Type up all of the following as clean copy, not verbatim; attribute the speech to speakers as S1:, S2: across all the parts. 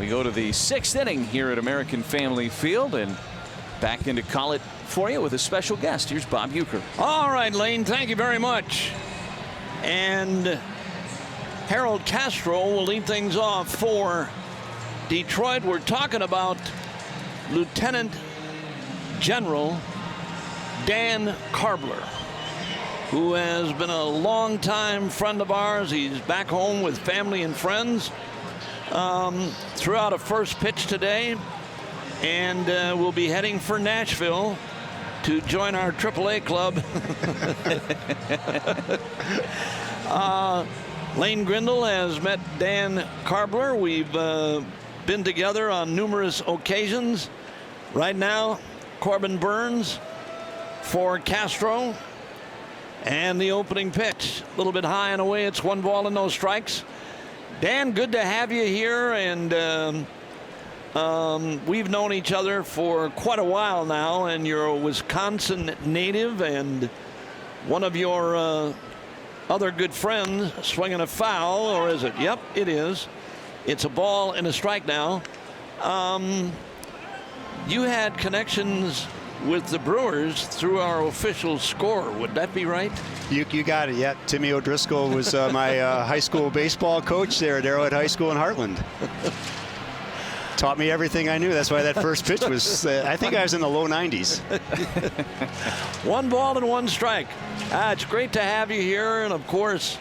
S1: We go to the 6th inning here at American Family Field, and back in to call it for you with a special guest. Here's Bob Uecker.
S2: All right, Lane, thank you very much. And Harold Castro will lead things off for Detroit. We're talking about Lieutenant General Dan Karbler, who has been a longtime friend of ours. He's back home with family and friends. Threw out a first pitch today, and we'll be heading for Nashville to join our AAA club. Lane Grindle has met Dan Karbler. We've been together on numerous occasions. Right now, Corbin Burns for Castro. And the opening pitch, a little bit high and away. It's 1 ball and no strikes. Dan, good to have you here. And we've known each other for quite a while now. And you're a Wisconsin native. And one of your other good friends swinging a foul. Or is it? Yep, it is. It's a ball and a strike now. You had connections with the Brewers through our official score. Would that be right?
S3: You got it. Yeah, Timmy O'Driscoll was my high school baseball coach there at Arrowhead High School in Heartland. Taught me everything I knew. That's why that first pitch was, I think I was in the low 90s.
S2: 1 ball and 1 strike. It's great to have you here. And of course,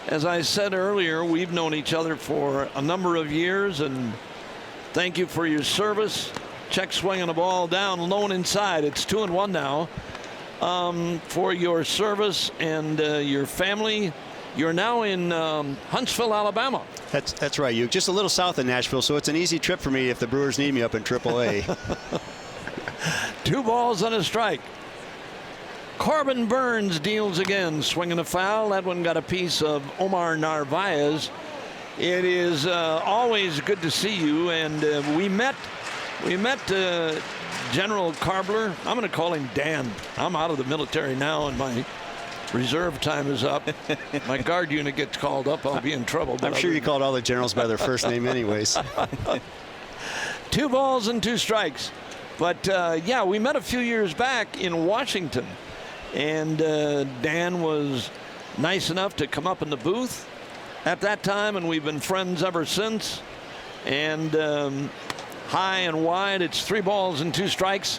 S2: as I said earlier, we've known each other for a number of years, and thank you for your service. Check swinging the ball down low and inside. It's 2-1 now for your service and your family. You're now in Huntsville, Alabama.
S3: That's right, you. Just a little south of Nashville, so it's an easy trip for me if the Brewers need me up in AAA.
S2: 2 balls and a strike. Corbin Burns deals again, swinging a foul. That one got a piece of Omar Narvaez. It is always good to see you, and we met General Karbler. I'm going to call him Dan. I'm out of the military now, and my reserve time is up. My guard unit gets called up, I'll be in trouble.
S3: I'm sure you called all the generals by their first name anyways.
S2: 2 balls and 2 strikes. But yeah, we met a few years back in Washington, and Dan was nice enough to come up in the booth at that time, and we've been friends ever since. And high and wide, it's 3 balls and 2 strikes.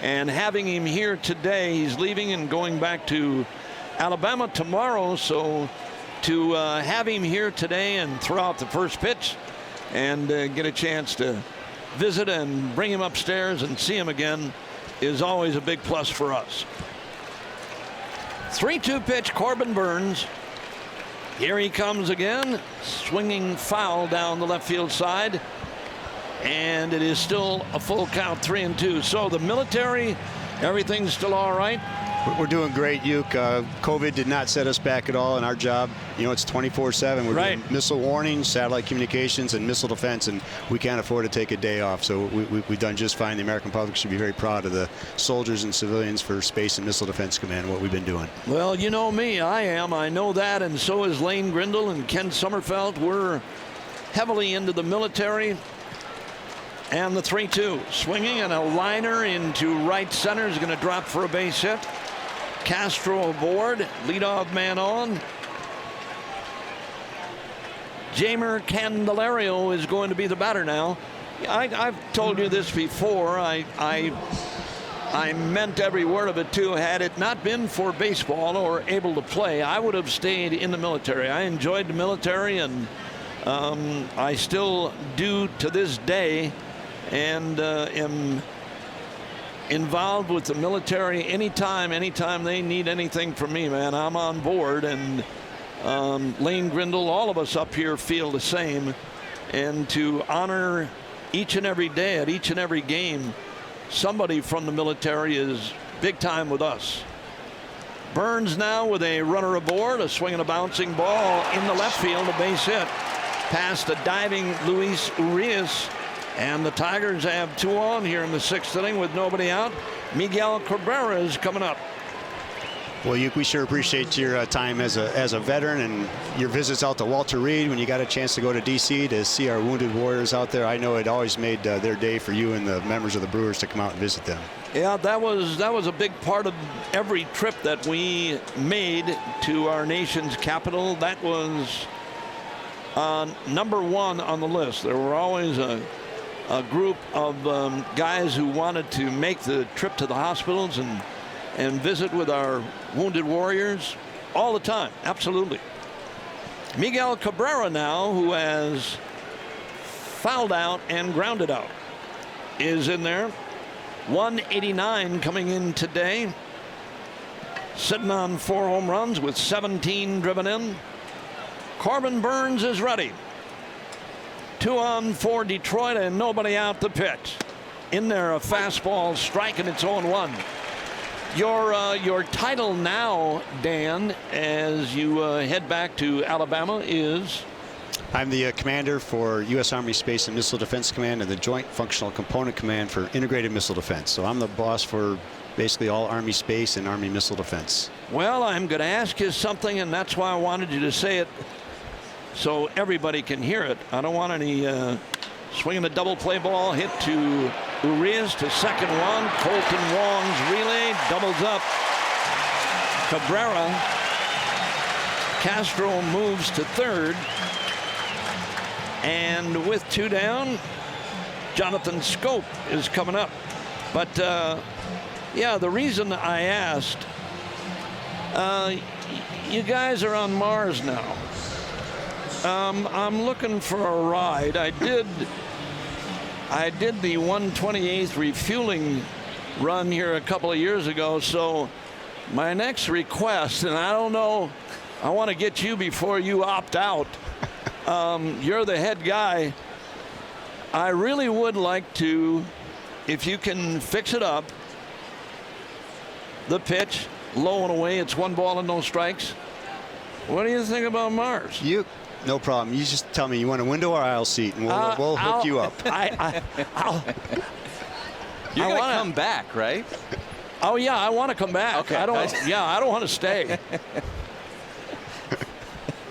S2: And having him here today, he's leaving and going back to Alabama tomorrow. So to have him here today and throw out the first pitch and get a chance to visit and bring him upstairs and see him again is always a big plus for us. 3-2 pitch, Corbin Burns. Here he comes again, swinging foul down the left field side. And it is still a full count, 3-2. So the military, everything's still all right?
S3: We're doing great, Uke. COVID did not set us back at all in our job. You know, it's 24/7. We're doing missile warning, satellite communications, and missile defense, and we can't afford to take a day off. So we've done just fine. The American public should be very proud of the soldiers and civilians for Space and Missile Defense Command and what we've been doing.
S2: Well, you know me. I am. I know that, and so is Lane Grindle and Ken Sommerfeld. We're heavily into the military. And the 3-2, swinging, and a liner into right center is going to drop for a base hit. Castro aboard, leadoff man on. Jeimer Candelario is going to be the batter now. I've told you this before. I meant every word of it too. Had it not been for baseball or able to play, I would have stayed in the military. I enjoyed the military, and I still do to this day. And am involved with the military anytime they need anything from me, man. I'm on board, and Lane Grindle, all of us up here feel the same. And to honor each and every day at each and every game, somebody from the military is big time with us. Burns now with a runner aboard, a swing and a bouncing ball in the left field, a base hit past a diving Luis Urias. And the Tigers have 2 on here in the 6th inning with nobody out. Miguel Cabrera is coming up.
S3: Well, we sure appreciate your time as a veteran and your visits out to Walter Reed when you got a chance to go to D.C. to see our wounded warriors out there. I know it always made their day for you and the members of the Brewers to come out and visit them.
S2: Yeah, that was a big part of every trip that we made to our nation's capital. That was number one on the list. There were always a group of guys who wanted to make the trip to the hospitals and visit with our wounded warriors all the time. Absolutely. Miguel Cabrera now, who has fouled out and grounded out, is in there. 189 coming in today. Sitting on 4 home runs with 17 driven in. Corbin Burns is ready. 2 on for Detroit and nobody out the pitch. In there, a fastball strike, and it's 0-1. Your title now, Dan, as you head back to Alabama, is?
S3: I'm the commander for U.S. Army Space and Missile Defense Command and the Joint Functional Component Command for Integrated Missile Defense. So I'm the boss for basically all Army Space and Army Missile Defense.
S2: Well, I'm going to ask you something, and that's why I wanted you to say it so everybody can hear it. I don't want any swinging a double play ball hit to Urias to second one. Colton Wong's relay doubles up Cabrera. Castro moves to third. And with 2 down, Jonathan Scope is coming up. But, yeah, the reason I asked, you guys are on Mars now. I'm looking for a ride. I did the 128th refueling run here a couple of years ago. So my next request, and I don't know, I want to get you before you opt out. You're the head guy. I really would like to, if you can fix it up, the pitch, low and away. It's 1 ball and no strikes. What do you think about Mars?
S3: No problem. You just tell me you want a window or aisle seat, and we'll hook you up.
S1: You're going to come back, right?
S2: Oh, yeah, I want to come back.
S1: Okay.
S2: I don't want to stay.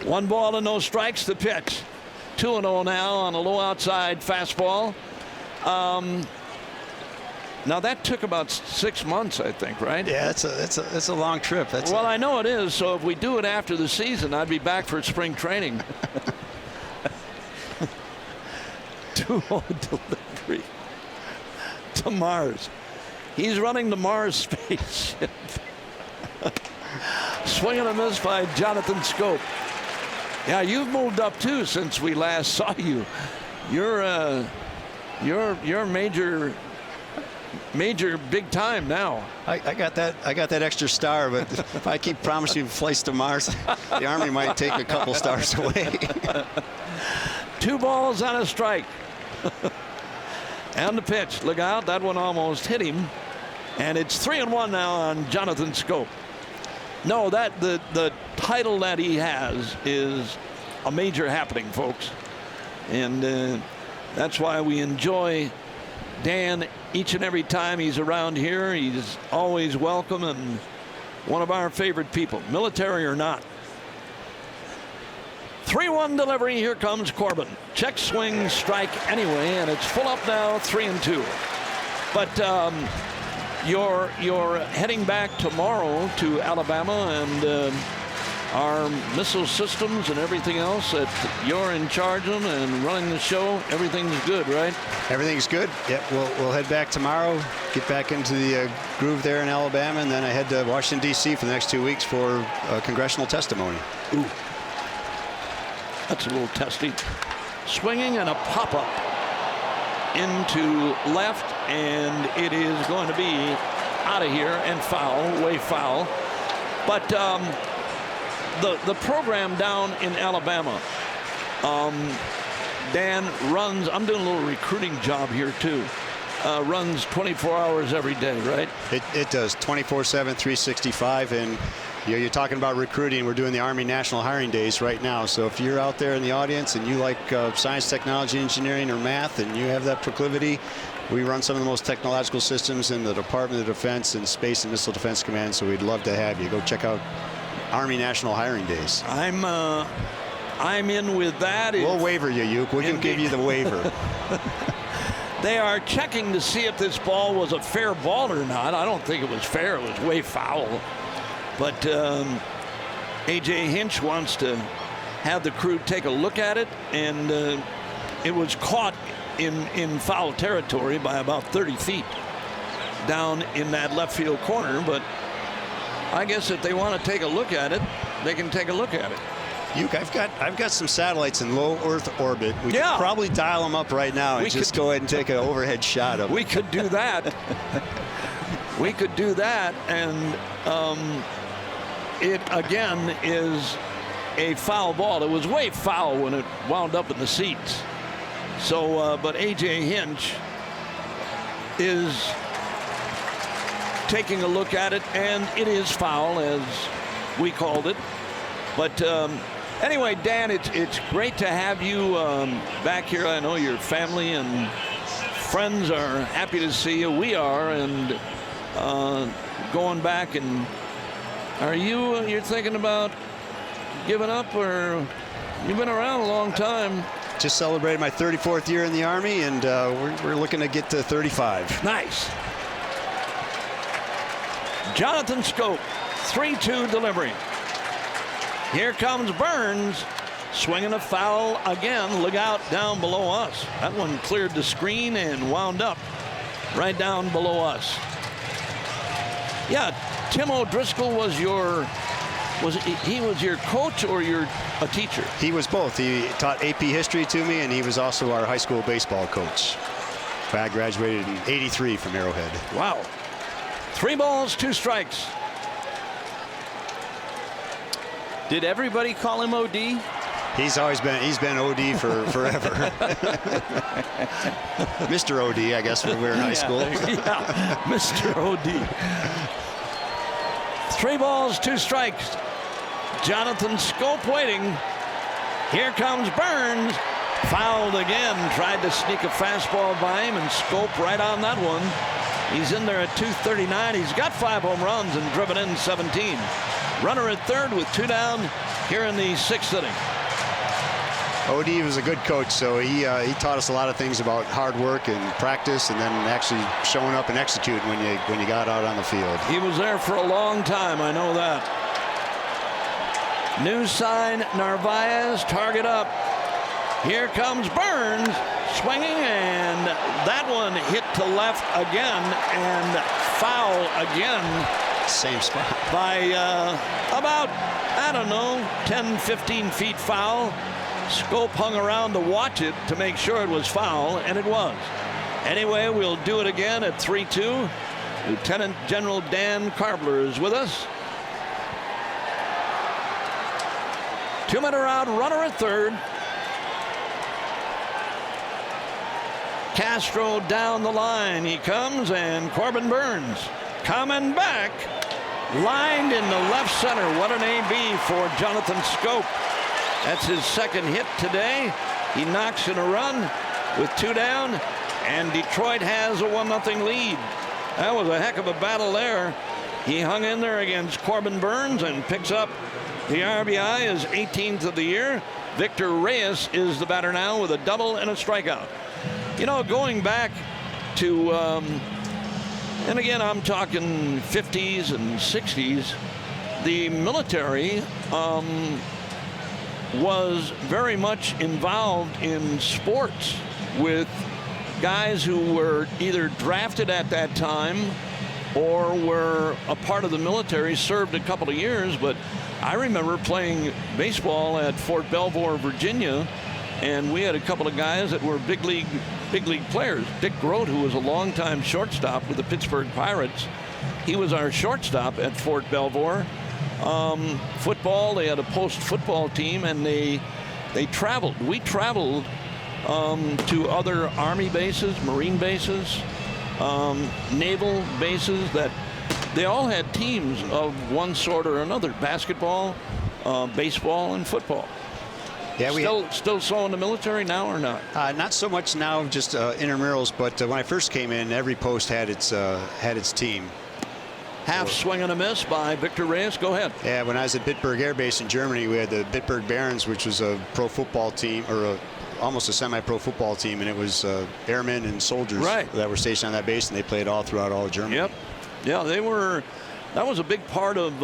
S2: 1 ball and no strikes, the pitch. 2-0 now on a low outside fastball. Now that took about 6 months, I think, right?
S3: Yeah, that's a long trip.
S2: Well, I know it is. So if we do it after the season, I'd be back for spring training. 2-0 delivery to Mars. He's running the Mars spaceship. Swing and a miss by Jonathan Scope. Yeah, you've moved up too since we last saw you. You're major big time now.
S3: I got that extra star, but if I keep promising flights to Mars, the Army might take a couple stars away.
S2: 2 balls and a strike. And the pitch. Look out, that one almost hit him. And it's 3-1 now on Jonathan Scope. No, that the title that he has is a major happening, folks. And that's why we enjoy Dan each and every time he's around here. He's always welcome and one of our favorite people, military or not. 3-1 delivery. Here comes Corbin. Check swing, strike anyway, and it's full up now, 3-2. But you're heading back tomorrow to Alabama, and our missile systems and everything else that you're in charge of and running the show, everything's good, right?
S3: Everything's good. Yep, we'll head back tomorrow, get back into the groove there in Alabama, and then I head to Washington, D.C. for the next 2 weeks for congressional testimony.
S2: Ooh. That's a little testy. Swinging and a pop-up into left, and it is going to be out of here and foul, way foul. But the program down in Alabama, Dan runs, I'm doing a little recruiting job here too, runs 24 hours every day, right?
S3: It does, 24/7, 365, and You're talking about recruiting. We're doing the Army National Hiring Days right now. So if you're out there in the audience and you like science, technology, engineering, or math, and you have that proclivity, we run some of the most technological systems in the Department of Defense and Space and Missile Defense Command. So we'd love to have you. Go check out Army National Hiring Days.
S2: I'm in with that.
S3: We'll waiver you, Uke. We can give you the waiver.
S2: They are checking to see if this ball was a fair ball or not. I don't think it was fair. It was way foul. But A.J. Hinch wants to have the crew take a look at it, and it was caught in foul territory by about 30 feet down in that left field corner. But I guess if they want to take a look at it, they can take a look at it.
S3: Uke, I've got some satellites in low Earth orbit. We could probably dial them up right now and just go ahead and take an overhead shot of it.
S2: We could do that. We could do that, and it again is a foul ball. It was way foul when it wound up in the seats. So, but A.J. Hinch is taking a look at it, and it is foul, as we called it. But anyway, Dan, it's great to have you back here. I know your family and friends are happy to see you. We are, and going back. And you're thinking about giving up, or you've been around a long time?
S3: Just celebrated my 34th year in the Army, and we're looking to get to 35.
S2: Nice. Jonathan Scope, 3-2 delivery. Here comes Burns, swinging a foul again. Look out down below us. That one cleared the screen and wound up right down below us. Yeah, Tim O'Driscoll was your coach or a teacher?
S3: He was both. He taught AP history to me, and he was also our high school baseball coach. I graduated in '83 from Arrowhead.
S2: Wow. 3 balls, 2 strikes.
S1: Did everybody call him OD?
S3: He's been OD for forever. Mr. OD, I guess, when we were in high school.
S2: Yeah, Mr. OD. 3 balls, 2 strikes. Jonathan Scope waiting. Here comes Burns. Fouled again. Tried to sneak a fastball by him, and Scope right on that one. He's in there at 239. He's got 5 home runs and driven in 17. Runner at third with 2 down here in the 6th inning.
S3: OD was a good coach, so he taught us a lot of things about hard work and practice, and then actually showing up and executing when you got out on the field.
S2: He was there for a long time, I know that. New sign, Narvaez, target up. Here comes Burns, swinging, and that one hit to left again, and foul again.
S3: Same spot.
S2: By about, I don't know, 10, 15 feet foul. Scope hung around to watch it to make sure it was foul, and it was. Anyway, we'll do it again at 3-2. Lieutenant General Dan Karbler is with us. 2-minute round, runner at third. Castro down the line. He comes, and Corbin Burns coming back. Lined in the left center. What an AB for Jonathan Scope. That's his 2nd hit today. He knocks in a run with 2 down, and Detroit has a 1-0 lead. That was a heck of a battle there. He hung in there against Corbin Burns and picks up the RBI, his 18th of the year. Victor Reyes is the batter now with a double and a strikeout. You know, going back to, and again, I'm talking 50s and 60s, the military was very much involved in sports with guys who were either drafted at that time or were a part of the military, served a couple of years. But I remember playing baseball at Fort Belvoir, Virginia, and we had a couple of guys that were big league players. Dick Grote, who was a longtime shortstop with the Pittsburgh Pirates, he was our shortstop at Fort Belvoir. Football, they had a post-football team, and they traveled. We traveled to other Army bases, Marine bases, naval bases that they all had teams of one sort or another: basketball, baseball, and football.
S3: Yeah,
S2: still so in the military now or not?
S3: Not so much now, just intramurals. But when I first came in, every post had its team.
S2: Half swing and a miss by Victor Reyes. Go ahead.
S3: Yeah, when I was at Bitburg Air Base in Germany, we had the Bitburg Barons, which was a pro football team, or almost a semi-pro football team, and it was airmen and soldiers that were stationed on that base, and they played all throughout all of Germany.
S2: Yep. Yeah, they were. That was a big part of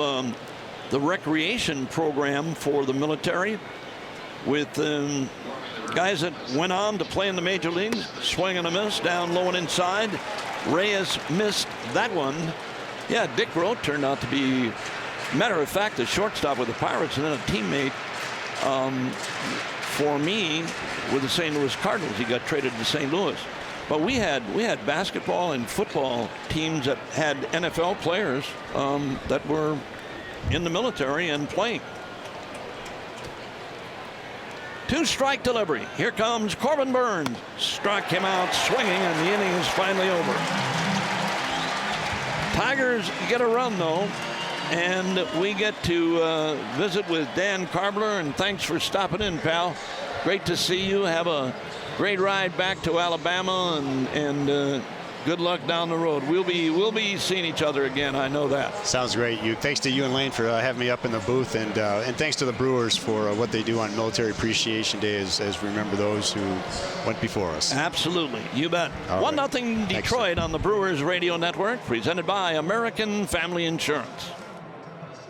S2: the recreation program for the military, with guys that went on to play in the major leagues. Swing and a miss, down low and inside. Reyes missed that one. Yeah, Dick Rote turned out to be, matter of fact, the shortstop with the Pirates, and then a teammate for me with the St. Louis Cardinals. He got traded to St. Louis. But we had basketball and football teams that had NFL players that were in the military and playing. 2-strike delivery. Here comes Corbin Burns. Struck him out swinging, and the inning is finally over. Tigers get a run, though, and we get to visit with Dan Karbler, and thanks for stopping in, pal. Great to see you. Have a great ride back to Alabama, and good luck down the road. We'll be seeing each other again. I know that.
S3: Sounds great. Thanks to you and Lane for having me up in the booth, and thanks to the Brewers for what they do on Military Appreciation Day as we remember those who went before us.
S2: Absolutely. You bet. 1-0 Detroit on the Brewers Radio Network, presented by American Family Insurance.